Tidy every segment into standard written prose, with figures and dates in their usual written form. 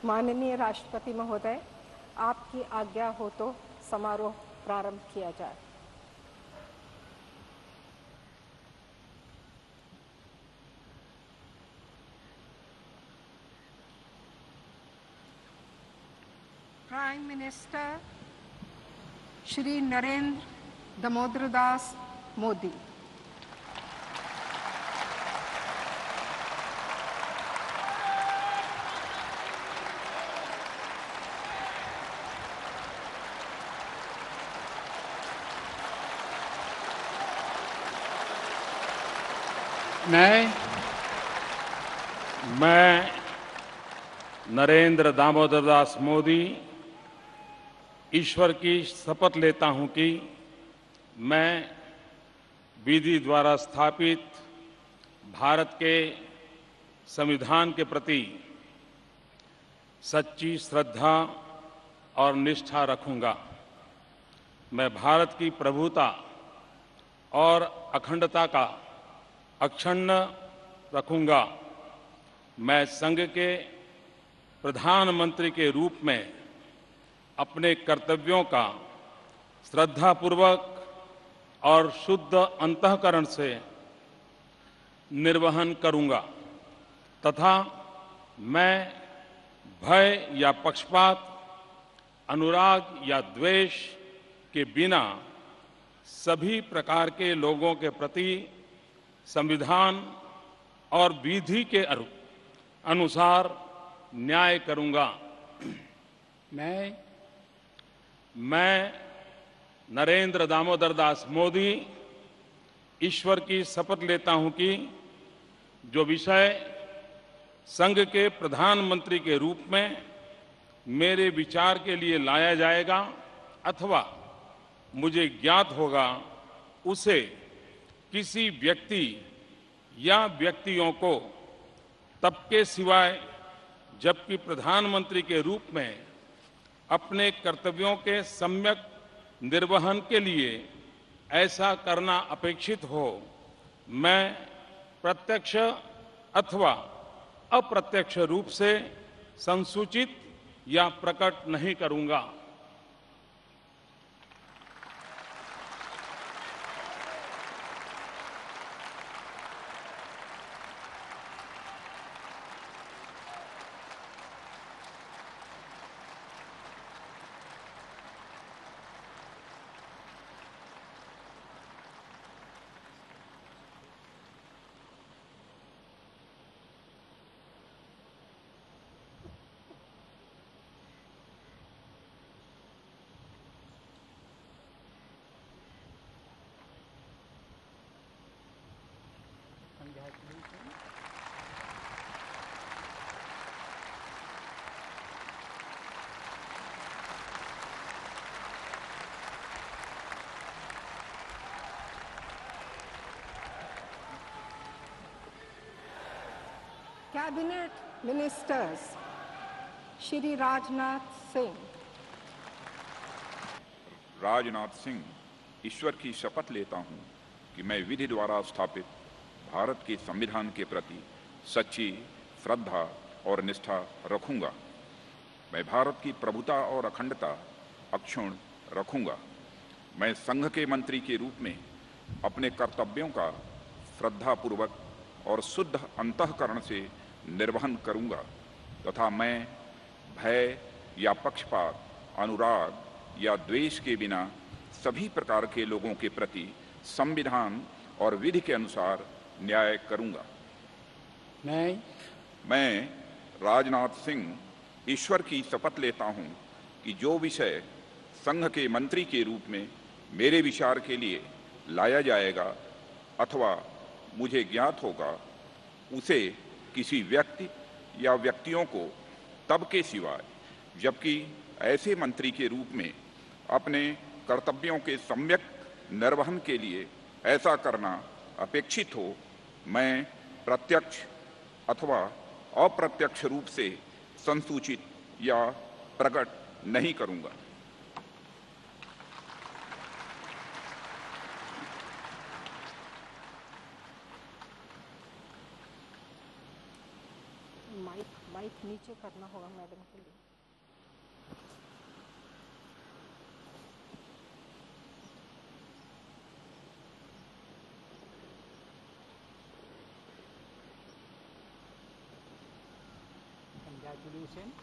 माननीय राष्ट्रपति महोदय, आपकी आज्ञा हो तो समारोह प्रारंभ किया जाए। Prime minister Shri Narendra Damodar Das Modi. मैं नरेंद्र दामोदर दास मोदी ईश्वर की शपथ लेता हूं कि मैं विधि द्वारा स्थापित भारत के संविधान के प्रति सच्ची श्रद्धा और निष्ठा रखूंगा। मैं भारत की प्रभुता और अखंडता का अक्षुण्ण रखूंगा। मैं संघ के प्रधानमंत्री के रूप में अपने कर्तव्यों का श्रद्धापूर्वक और शुद्ध अंतःकरण से निर्वहन करूंगा तथा मैं भय या पक्षपात, अनुराग या द्वेष के बिना सभी प्रकार के लोगों के प्रति संविधान और विधि के अनुसार न्याय करूंगा। मैं नरेंद्र दामोदर दास मोदी ईश्वर की शपथ लेता हूं कि जो विषय संघ के प्रधानमंत्री के रूप में मेरे विचार के लिए लाया जाएगा अथवा मुझे ज्ञात होगा, उसे किसी व्यक्ति या व्यक्तियों को तब के सिवाय जबकि प्रधानमंत्री के रूप में अपने कर्तव्यों के सम्यक निर्वहन के लिए ऐसा करना अपेक्षित हो, मैं प्रत्यक्ष अथवा अप्रत्यक्ष रूप से संसूचित या प्रकट नहीं करूंगा। कैबिनेट मिनिस्टर्स श्री राजनाथ सिंह, ईश्वर की शपथ लेता हूं कि मैं विधि द्वारा स्थापित भारत के संविधान के प्रति सच्ची श्रद्धा और निष्ठा रखूंगा। मैं भारत की प्रभुता और अखंडता अक्षुण्ण रखूंगा। मैं संघ के मंत्री के रूप में अपने कर्तव्यों का श्रद्धापूर्वक और शुद्ध अंतःकरण से निर्वहन करूंगा तथा मैं भय या पक्षपात, अनुराग या द्वेष के बिना सभी प्रकार के लोगों के प्रति संविधान और विधि के अनुसार न्याय करूंगा। मैं राजनाथ सिंह ईश्वर की शपथ लेता हूं कि जो विषय संघ के मंत्री के रूप में मेरे विचार के लिए लाया जाएगा अथवा मुझे ज्ञात होगा, उसे किसी व्यक्ति या व्यक्तियों को तब के सिवाय जबकि ऐसे मंत्री के रूप में अपने कर्तव्यों के सम्यक निर्वहन के लिए ऐसा करना अपेक्षित हो, मैं प्रत्यक्ष अथवा अप्रत्यक्ष रूप से संसूचित या प्रकट नहीं करूंगा। माइक माइक नीचे करना होगा मैडम के लिए। Congratulations.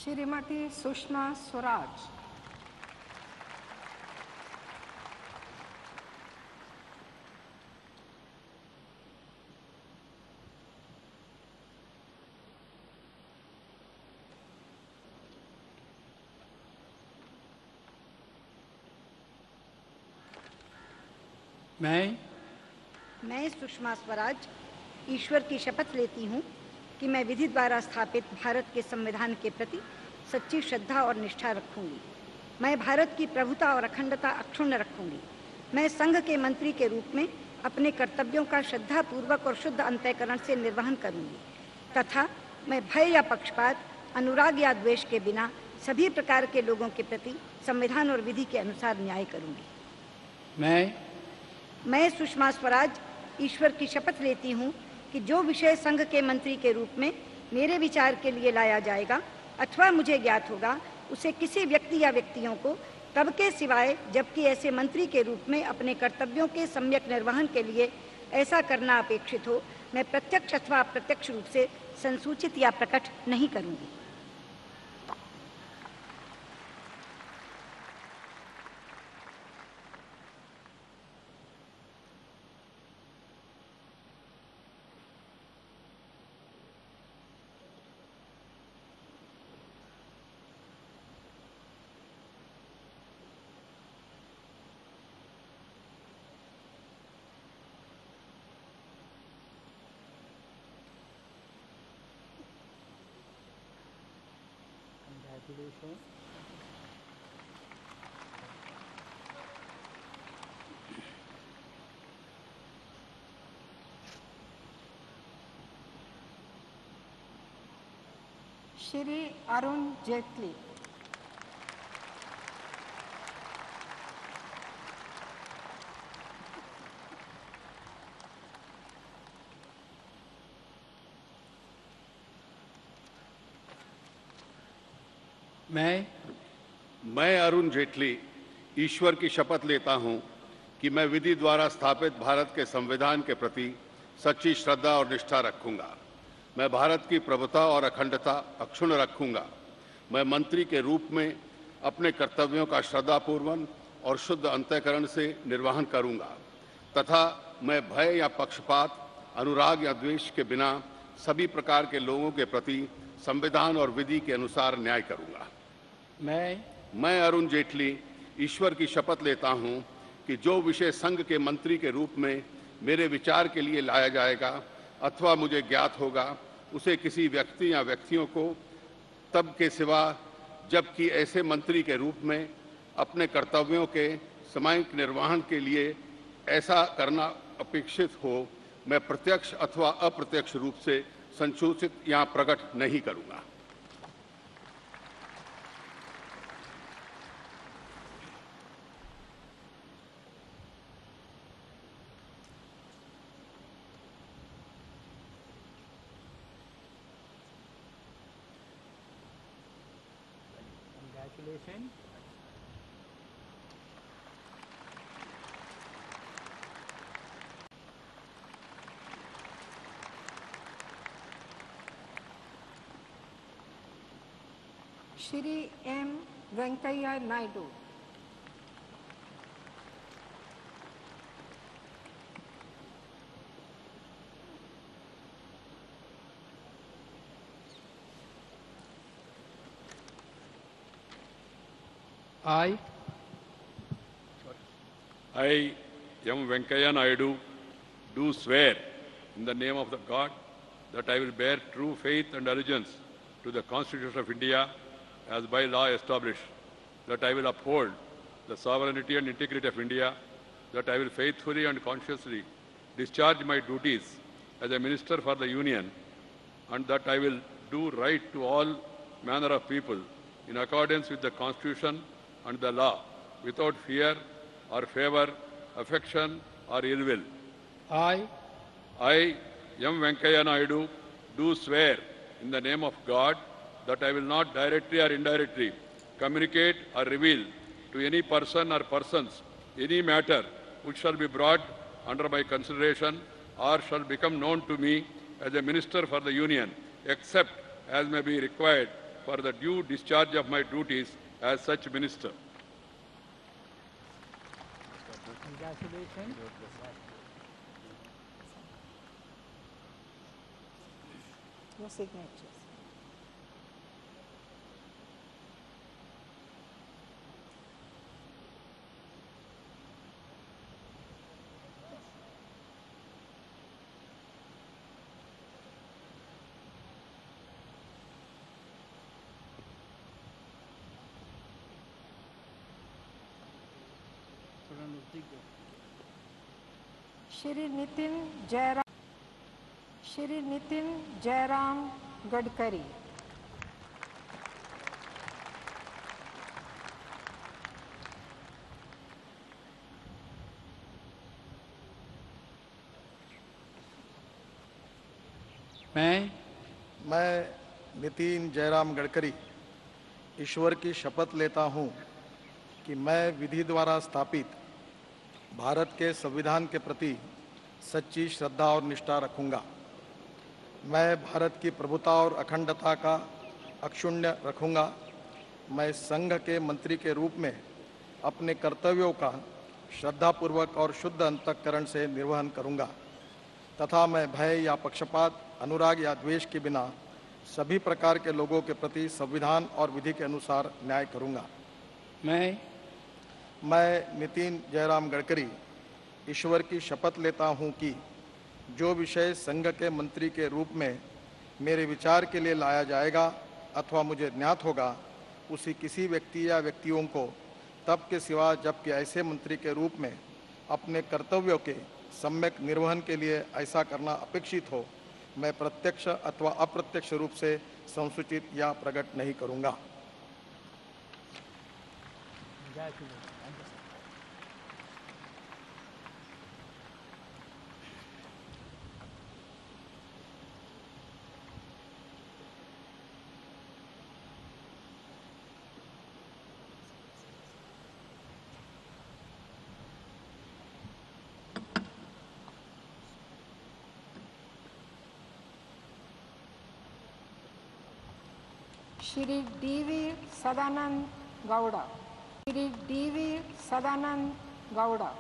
श्रीमती सुषमा स्वराज। मैं सुषमा स्वराज ईश्वर की शपथ लेती हूँ कि मैं विधि द्वारा स्थापित भारत के संविधान के प्रति सच्ची श्रद्धा और निष्ठा रखूंगी। मैं भारत की प्रभुता और अखंडता अक्षुण्ण रखूंगी। मैं संघ के मंत्री के रूप में अपने कर्तव्यों का श्रद्धापूर्वक और शुद्ध अंतःकरण से निर्वहन करूंगी तथा मैं भय या पक्षपात, अनुराग या द्वेष के बिना सभी प्रकार के लोगों के प्रति संविधान और विधि के अनुसार न्याय करूंगी। मैं सुषमा स्वराज ईश्वर की शपथ लेती हूँ कि जो विषय संघ के मंत्री के रूप में मेरे विचार के लिए लाया जाएगा अथवा मुझे ज्ञात होगा, उसे किसी व्यक्ति या व्यक्तियों को तब के सिवाय जबकि ऐसे मंत्री के रूप में अपने कर्तव्यों के सम्यक निर्वहन के लिए ऐसा करना अपेक्षित हो, मैं प्रत्यक्ष अथवा अप्रत्यक्ष रूप से संसूचित या प्रकट नहीं करूँगी। Congratulations. श्री अरुण जेटली। मैं अरुण जेटली ईश्वर की शपथ लेता हूं कि मैं विधि द्वारा स्थापित भारत के संविधान के प्रति सच्ची श्रद्धा और निष्ठा रखूंगा। मैं भारत की प्रभुता और अखंडता अक्षुण्ण रखूंगा। मैं मंत्री के रूप में अपने कर्तव्यों का श्रद्धापूर्वक और शुद्ध अंतःकरण से निर्वहन करूंगा तथा मैं भय या पक्षपात, अनुराग या द्वेष के बिना सभी प्रकार के लोगों के प्रति संविधान और विधि के अनुसार न्याय करूंगा। मैं अरुण जेटली ईश्वर की शपथ लेता हूं कि जो विषय संघ के मंत्री के रूप में मेरे विचार के लिए लाया जाएगा अथवा मुझे ज्ञात होगा, उसे किसी व्यक्ति या व्यक्तियों को तब के सिवा जबकि ऐसे मंत्री के रूप में अपने कर्तव्यों के समयक निर्वहन के लिए ऐसा करना अपेक्षित हो, मैं प्रत्यक्ष अथवा अप्रत्यक्ष रूप से संसूचित या प्रकट नहीं करूंगा। Congratulations. Shri M Venkaiah Naidu. I, M. Venkaiah Naidu, do swear in the name of the God that I will bear true faith and allegiance to the Constitution of India as by law established, that I will uphold the sovereignty and integrity of India, that I will faithfully and consciously discharge my duties as a Minister for the Union, and that I will do right to all manner of people in accordance with the Constitution and the law, without fear or favor, affection or ill will. I, M. Venkaya Naidu, do swear in the name of God that I will not directly or indirectly communicate or reveal to any person or persons any matter which shall be brought under my consideration or shall become known to me as a minister for the Union, except as may be required for the due discharge of my duties as such minister. Congratulations. Your signatures. Shri Nitin Jairam Gadkari. मैं नितिन जयराम गडकरी ईश्वर की शपथ लेता हूं कि मैं विधि द्वारा स्थापित भारत के संविधान के प्रति सच्ची श्रद्धा और निष्ठा रखूंगा। मैं भारत की प्रभुता और अखंडता का अक्षुण्य रखूंगा। मैं संघ के मंत्री के रूप में अपने कर्तव्यों का श्रद्धापूर्वक और शुद्ध अंतःकरण से निर्वहन करूंगा तथा मैं भय या पक्षपात, अनुराग या द्वेष के बिना सभी प्रकार के लोगों के प्रति संविधान और विधि के अनुसार न्याय करूंगा। मैं नितिन जयराम गडकरी ईश्वर की शपथ लेता हूं कि जो विषय संघ के मंत्री के रूप में मेरे विचार के लिए लाया जाएगा अथवा मुझे ज्ञात होगा, उसी किसी व्यक्ति या व्यक्तियों को तब के सिवा जबकि ऐसे मंत्री के रूप में अपने कर्तव्यों के सम्यक निर्वहन के लिए ऐसा करना अपेक्षित हो, मैं प्रत्यक्ष अथवा अप्रत्यक्ष रूप से संसूचित या प्रकट नहीं करूंगा। Shri DV Sadananda Gowda. Shri DV Sadananda Gowda.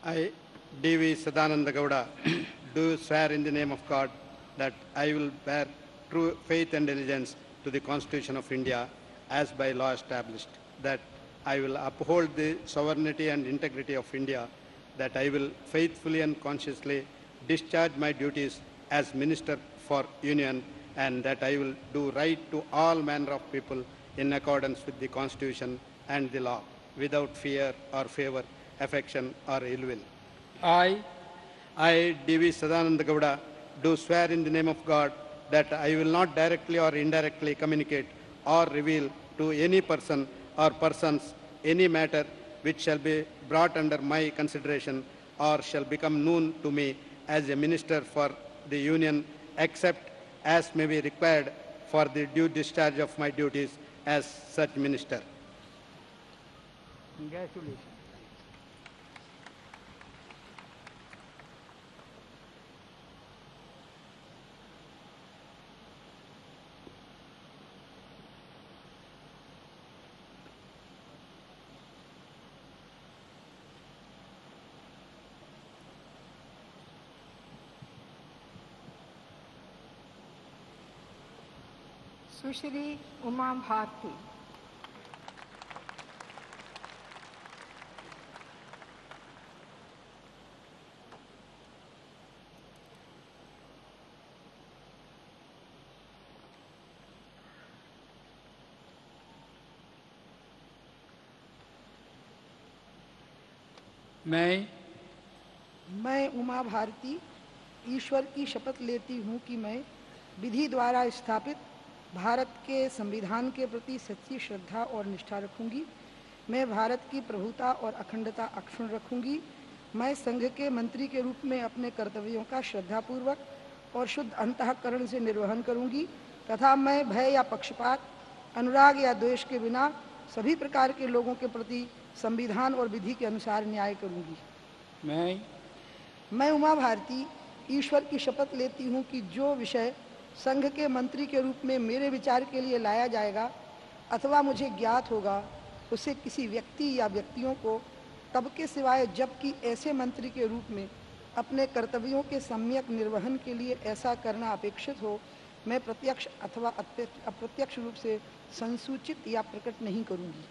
I, D.V. Sadananda Gowda, do swear in the name of God that I will bear true faith and allegiance to the Constitution of India as by law established, that I will uphold the sovereignty and integrity of India, that I will faithfully and consciously discharge my duties as Minister for Union, and that I will do right to all manner of people in accordance with the Constitution and the law, without fear or favor, affection or ill will. I, D.V. Sadananda Gowda, do swear in the name of God that I will not directly or indirectly communicate or reveal to any person or persons any matter which shall be brought under my consideration or shall become known to me as a minister for the Union, except as may be required for the due discharge of my duties as such minister. Congratulations. सुश्री उमा भारती। मैं मैं उमा भारती ईश्वर की शपथ लेती हूँ कि मैं विधि द्वारा स्थापित भारत के संविधान के प्रति सच्ची श्रद्धा और निष्ठा रखूंगी। मैं भारत की प्रभुता और अखंडता अक्षुण्ण रखूंगी। मैं संघ के मंत्री के रूप में अपने कर्तव्यों का श्रद्धापूर्वक और शुद्ध अंतःकरण से निर्वहन करूंगी तथा मैं भय या पक्षपात, अनुराग या द्वेष के बिना सभी प्रकार के लोगों के प्रति संविधान और विधि के अनुसार न्याय करूंगी। मैं उमा भारती ईश्वर की शपथ लेती हूँ कि जो विषय संघ के मंत्री के रूप में मेरे विचार के लिए लाया जाएगा अथवा मुझे ज्ञात होगा, उसे किसी व्यक्ति या व्यक्तियों को तब के सिवाय जबकि ऐसे मंत्री के रूप में अपने कर्तव्यों के सम्यक निर्वहन के लिए ऐसा करना अपेक्षित हो, मैं प्रत्यक्ष अथवा अप्रत्यक्ष रूप से संसूचित या प्रकट नहीं करूंगी।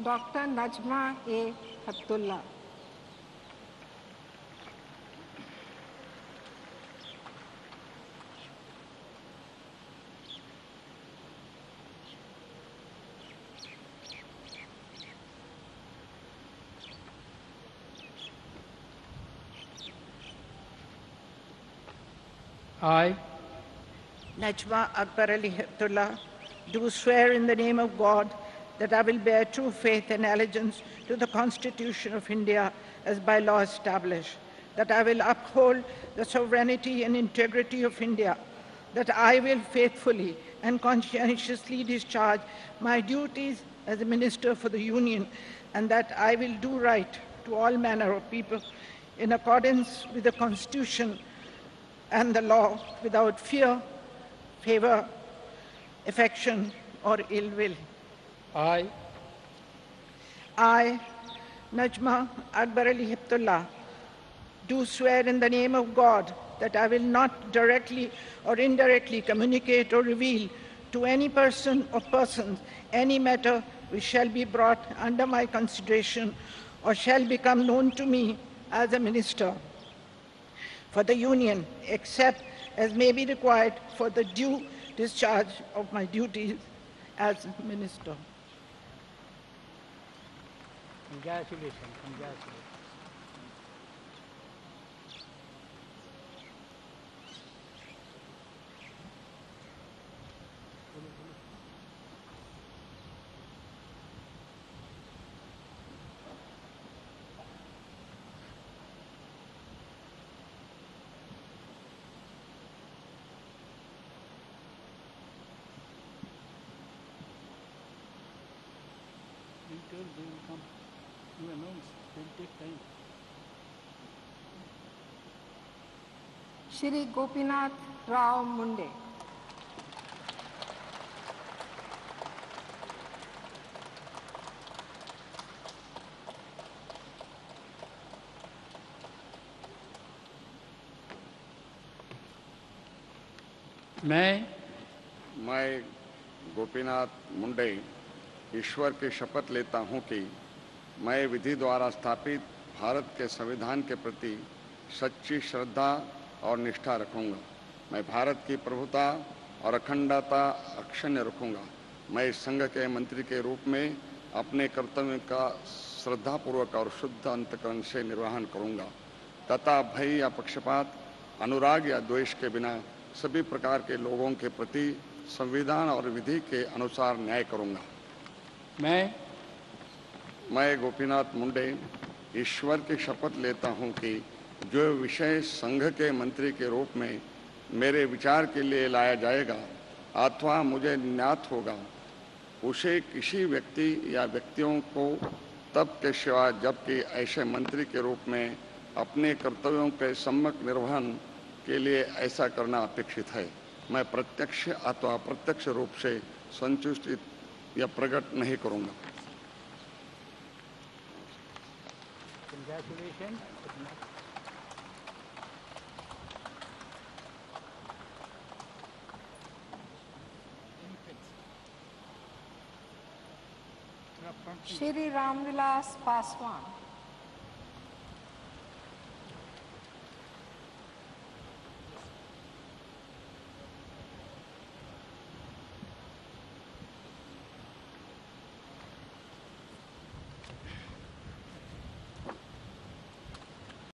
Doctor Najma A Heptulla. I, Najma Akbar Ali Heptullah, do swear in the name of God that I will bear true faith and allegiance to the Constitution of India as by law established, that I will uphold the sovereignty and integrity of India, that I will faithfully and conscientiously discharge my duties as a Minister for the Union, and that I will do right to all manner of people in accordance with the Constitution and the law without fear, favor, affection, or ill will. I, Najma Akbar Ali Heptullah, do swear in the name of God that I will not directly or indirectly communicate or reveal to any person or persons any matter which shall be brought under my consideration or shall become known to me as a minister for the Union, except as may be required for the due discharge of my duties as minister. congratulations. They will come to announce. They will take time. Shri Gopinath Rao Munde. मैं गोपीनाथ मुंडे ईश्वर की शपथ लेता हूं कि मैं विधि द्वारा स्थापित भारत के संविधान के प्रति सच्ची श्रद्धा और निष्ठा रखूंगा। मैं भारत की प्रभुता और अखंडता अक्षुण्ण रखूंगा। मैं संघ के मंत्री के रूप में अपने कर्तव्य का श्रद्धापूर्वक और शुद्ध अंतःकरण से निर्वहन करूंगा तथा भय या पक्षपात, अनुराग या द्वेष के बिना सभी प्रकार के लोगों के प्रति संविधान और विधि के अनुसार न्याय करूंगा। मैं गोपीनाथ मुंडे ईश्वर की शपथ लेता हूं कि जो विषय संघ के मंत्री के रूप में मेरे विचार के लिए लाया जाएगा अथवा मुझे ज्ञात होगा, उसे किसी व्यक्ति या व्यक्तियों को तब के सिवा जबकि ऐसे मंत्री के रूप में अपने कर्तव्यों के सम्यक निर्वहन के लिए ऐसा करना अपेक्षित है, मैं प्रत्यक्ष अथवा अप्रत्यक्ष रूप से संतुष्टि या प्रकट नहीं करूंगा। श्री रामविलास पासवान।